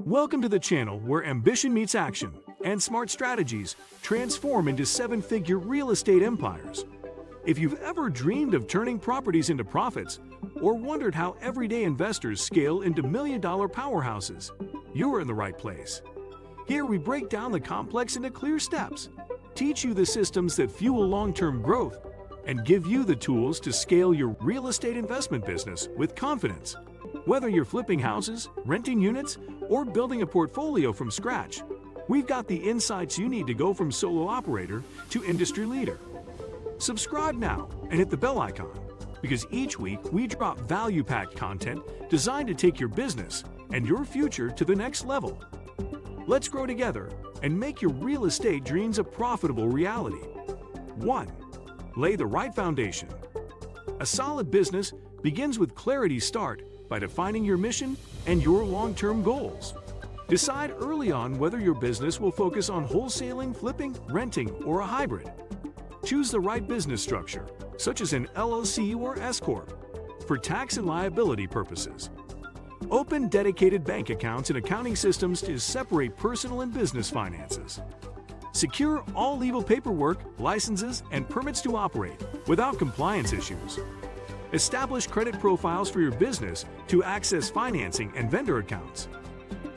Welcome to the channel where ambition meets action and smart strategies transform into seven-figure real estate empires. If you've ever dreamed of turning properties into profits or wondered how everyday investors scale into million-dollar powerhouses, you're in the right place. Here we break down the complex into clear steps, teach you the systems that fuel long-term growth, and give you the tools to scale your real estate investment business with confidence. Whether you're flipping houses, renting units, or building a portfolio from scratch, we've got the insights you need to go from solo operator to industry leader. Subscribe now and hit the bell icon, because each week we drop value-packed content designed to take your business and your future to the next level. Let's grow together and make your real estate dreams a profitable reality. 1. Lay the right foundation. A solid business begins with clarity. Start by defining your mission and your long-term goals. Decide early on whether your business will focus on wholesaling, flipping, renting, or a hybrid. Choose the right business structure, such as an LLC or S-Corp, for tax and liability purposes. Open dedicated bank accounts and accounting systems to separate personal and business finances. Secure all legal paperwork, licenses, and permits to operate without compliance issues. Establish credit profiles for your business to access financing and vendor accounts.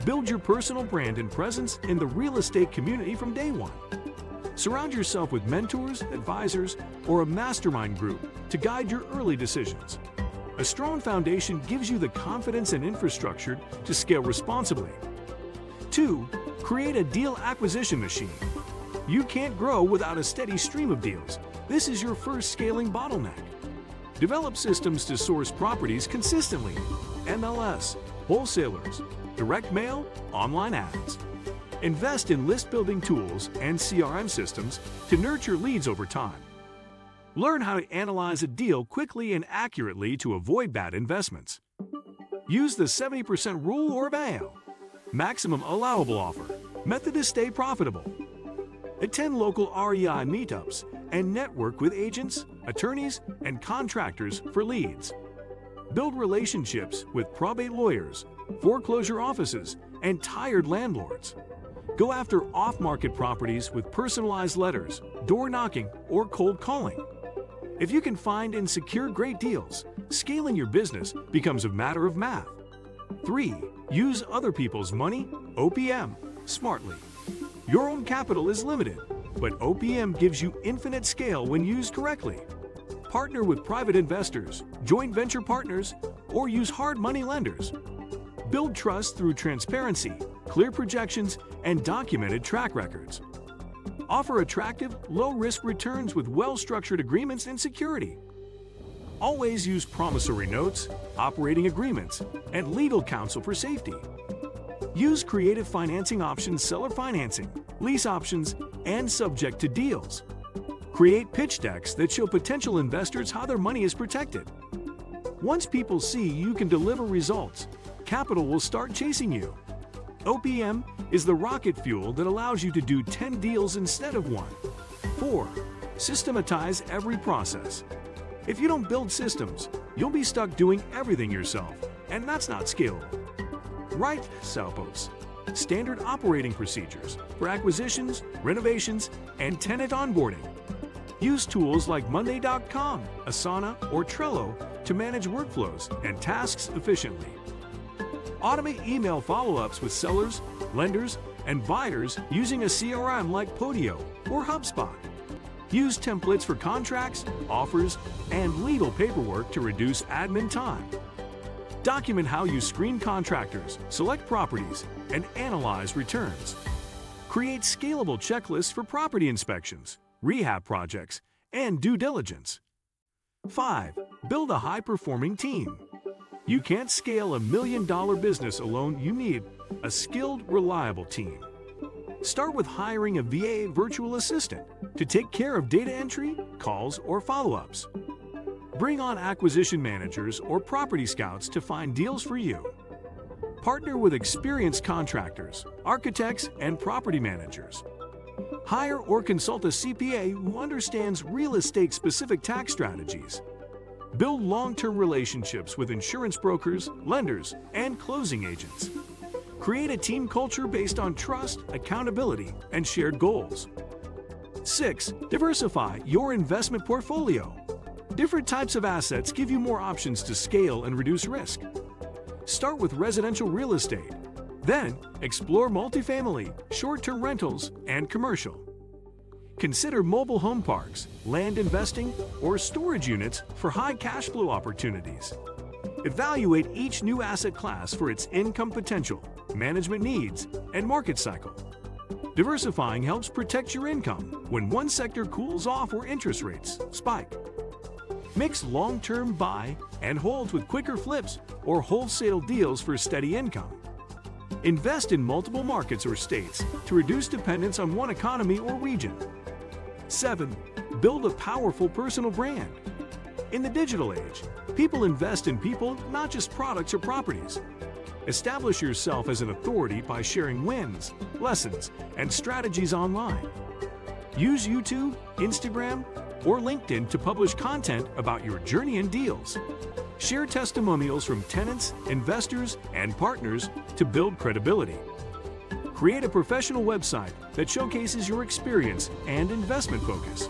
Build your personal brand and presence in the real estate community from day one. Surround yourself with mentors, advisors, or a mastermind group to guide your early decisions. A strong foundation gives you the confidence and infrastructure to scale responsibly. 2. Create a deal acquisition machine. You can't grow without a steady stream of deals. This is your first scaling bottleneck. Develop systems to source properties consistently: MLS, wholesalers, direct mail, online ads. Invest in list-building tools and CRM systems to nurture leads over time. Learn how to analyze a deal quickly and accurately to avoid bad investments. Use the 70% rule or MAO, maximum allowable offer, method to stay profitable. Attend local REI meetups and network with agents, attorneys, and contractors for leads. Build relationships with probate lawyers, foreclosure offices, and tired landlords. Go after off-market properties with personalized letters, door knocking, or cold calling. If you can find and secure great deals, scaling your business becomes a matter of math. 3. Use other people's money, OPM, smartly. Your own capital is limited, but OPM gives you infinite scale when used correctly. Partner with private investors, joint venture partners, or use hard money lenders. Build trust through transparency, clear projections, and documented track records. Offer attractive, low-risk returns with well-structured agreements and security. Always use promissory notes, operating agreements, and legal counsel for safety. Use creative financing options, seller financing, lease options, and subject to deals. Create pitch decks that show potential investors how their money is protected. Once people see you can deliver results, capital will start chasing you. OPM is the rocket fuel that allows you to do 10 deals instead of 1. 4. Systematize every process. If you don't build systems, you'll be stuck doing everything yourself, and that's not scalable. Write SOPs, standard operating procedures, for acquisitions, renovations, and tenant onboarding. Use tools like Monday.com, Asana, or Trello to manage workflows and tasks efficiently. Automate email follow-ups with sellers, lenders, and buyers using a CRM like Podio or HubSpot. Use templates for contracts, offers, and legal paperwork to reduce admin time. Document how you screen contractors, select properties, and analyze returns. Create scalable checklists for property inspections, rehab projects, and due diligence. 5. Build a high-performing team. You can't scale a million-dollar business alone. You need a skilled, reliable team. Start with hiring a VA virtual assistant to take care of data entry, calls, or follow-ups. Bring on acquisition managers or property scouts to find deals for you. Partner with experienced contractors, architects, and property managers. Hire or consult a CPA who understands real estate-specific tax strategies. Build long-term relationships with insurance brokers, lenders, and closing agents. Create a team culture based on trust, accountability, and shared goals. 6. Diversify your investment portfolio. Different types of assets give you more options to scale and reduce risk. Start with residential real estate. Then, explore multifamily, short-term rentals, and commercial. Consider mobile home parks, land investing, or storage units for high cash flow opportunities. Evaluate each new asset class for its income potential, management needs, and market cycle. Diversifying helps protect your income when one sector cools off or interest rates spike. Mix long-term buy and holds with quicker flips or wholesale deals for steady income. Invest in multiple markets or states to reduce dependence on one economy or region. 7. Build a powerful personal brand. In the digital age, people invest in people, not just products or properties. Establish yourself as an authority by sharing wins, lessons, and strategies online. Use YouTube, Instagram, or LinkedIn to publish content about your journey and deals. Share testimonials from tenants, investors, and partners to build credibility. Create a professional website that showcases your experience and investment focus.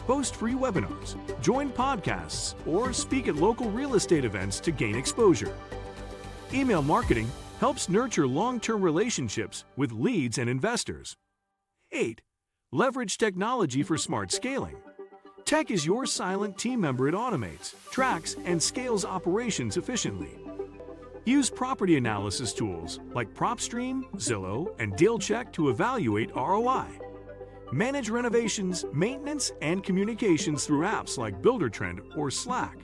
Post free webinars, join podcasts, or speak at local real estate events to gain exposure. Email marketing helps nurture long-term relationships with leads and investors. 8. Leverage technology for smart scaling. Tech is your silent team member. It automates, tracks, and scales operations efficiently. Use property analysis tools like PropStream, Zillow, and DealCheck to evaluate ROI. Manage renovations, maintenance, and communications through apps like Buildertrend or Slack.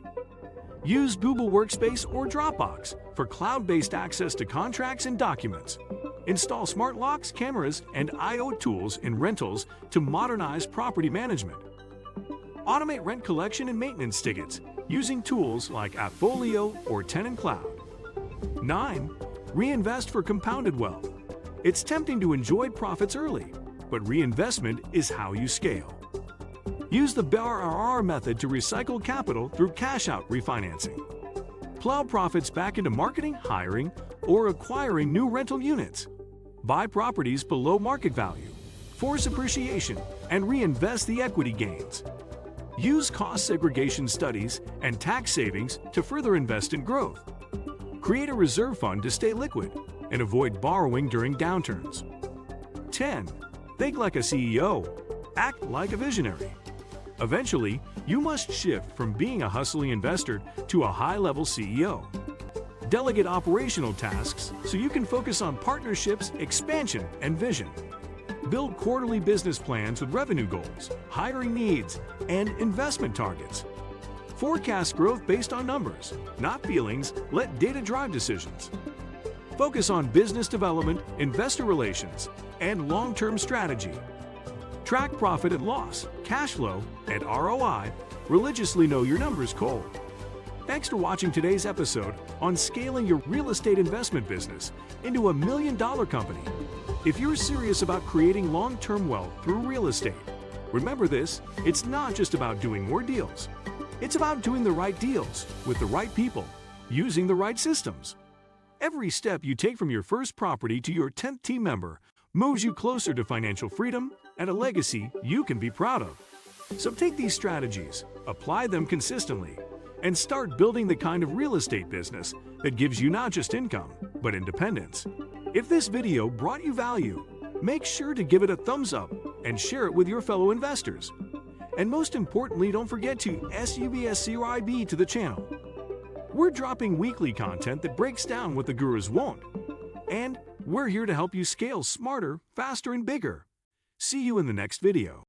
Use Google Workspace or Dropbox for cloud-based access to contracts and documents. Install smart locks, cameras, and I/O tools in rentals to modernize property management. Automate rent collection and maintenance tickets using tools like AppFolio or Tenant Cloud. 9. Reinvest for compounded wealth. It's tempting to enjoy profits early, but reinvestment is how you scale. Use the BRRR method to recycle capital through cash-out refinancing. Plow profits back into marketing, hiring, or acquiring new rental units. Buy properties below market value, force appreciation, and reinvest the equity gains. Use cost segregation studies and tax savings to further invest in growth. Create a reserve fund to stay liquid and avoid borrowing during downturns. 10. Think like a CEO. Act like a visionary. Eventually, you must shift from being a hustling investor to a high-level CEO. Delegate operational tasks so you can focus on partnerships, expansion, and vision. Build quarterly business plans with revenue goals, hiring needs, and investment targets. Forecast growth based on numbers, not feelings. Let data drive decisions. Focus on business development, investor relations, and long-term strategy. Track profit and loss, cash flow, and ROI. Religiously know your numbers cold. Thanks for watching today's episode on scaling your real estate investment business into $1 million company. If you're serious about creating long-term wealth through real estate, remember this: it's not just about doing more deals. It's about doing the right deals with the right people, using the right systems. Every step you take from your first property to your 10th team member moves you closer to financial freedom and a legacy you can be proud of. So take these strategies, apply them consistently, and start building the kind of real estate business that gives you not just income, but independence. If this video brought you value, make sure to give it a thumbs up and share it with your fellow investors. And most importantly, don't forget to subscribe to the channel. We're dropping weekly content that breaks down what the gurus won't. And we're here to help you scale smarter, faster, and bigger. See you in the next video.